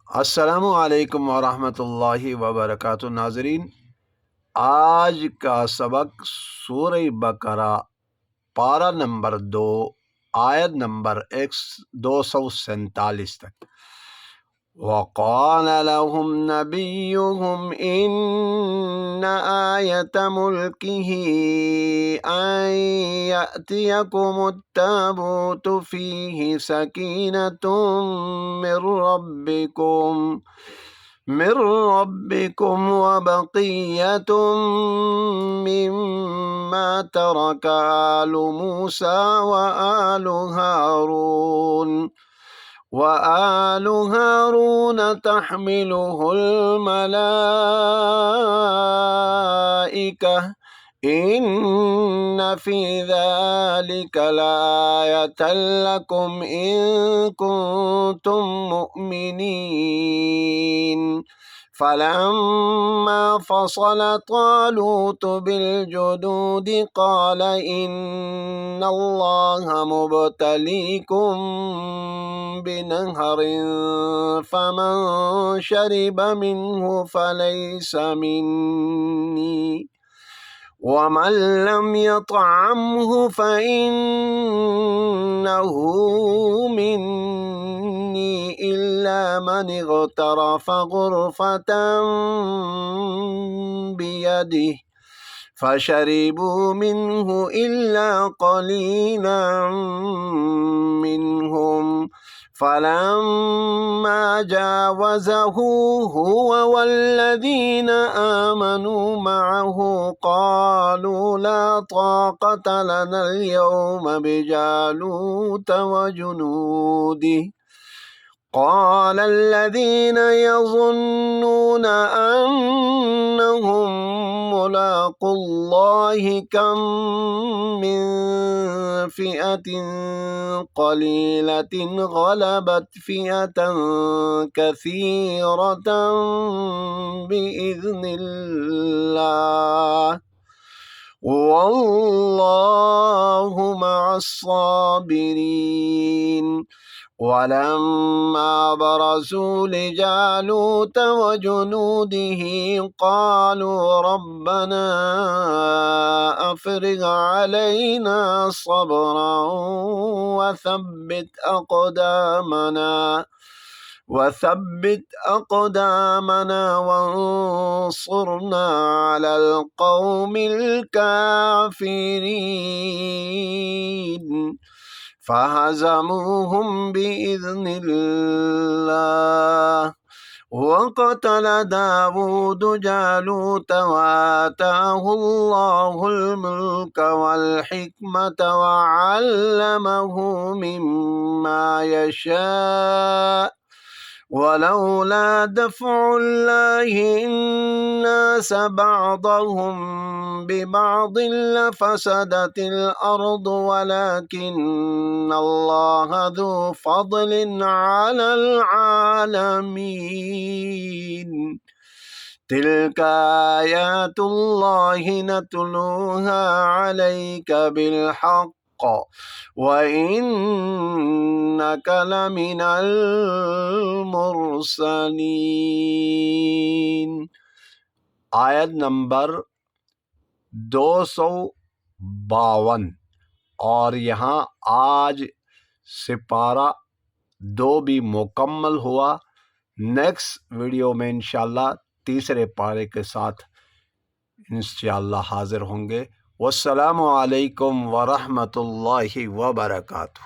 अस्सलामु अलैकुम वरहमतुल्लाहि वबरकातुहू। नाज़रीन, आज का सबक सूरह बकरा पारा नंबर 2 आयत नंबर 247 तक। वक़ाल लहुम नबियुहुम इन्न आयत मुल्किही अन यअतियकुमुत ताबूतु फीही सकीनतुम मिर रब्बिकुम व बक़िय्यतुम मिम्मा तरक आलु मूसा व आलु हारून तहमिलुहुल मलाइका इन्न फी ज़ालिका लाआयतन लकुम इन कुंतुम मुमिनीन। फलम्मा फ़सल तालूत बिलजुनूद क़ाल इन्नल्लाहा मुब्तलीकुम बिनहरिन फमन शरिब मिन्हु फलैस मिन्नी वमन लम यतअमहु फ़इन्नहु मिन्नी इल्ला मन इग़तरफ़ ग़ुरफ़तन बियदिही फ़शरिबू मिन्हु इल्ला क़लीलन मिन्हुम फलम्मा जावज़हु हुव वल्लज़ीन आमनू मअहु क़ालू ला ताक़त लना अल-यौम बिजालूत वजुनूदिही क़ाल الذين يظنون أنهم ملاقو الله كم من فئة قليلة غلبت فئة كثيرة بإذن الله والله مع الصابرين। ولما برزوا لجالوت وجنوده قالوا ربنا أفرغ علينا صبرا وثبت أقدامنا وانصرنا على القوم الكافرين فهزموهم بإذن الله وقتل داود جالوت وآتاه الله الملك والحكمة وعلمه مما يشاء ولولا دفع الله الناس بعضهم ببعض لفسدت الأرض ولكن الله ذو فضل على العالمين تلك آيات الله نتلوها عليك بالحق وإنك لمن المرसलीन। आयत नंबर 252। और यहाँ आज सिपारा 2 भी मुकम्मल हुआ। नेक्स्ट वीडियो में इंशाअल्लाह तीसरे पारे के साथ इंशाअल्लाह हाजिर होंगे। वस्सलामु अलैकुम वरहमतुल्लाहि वबरकातुहू।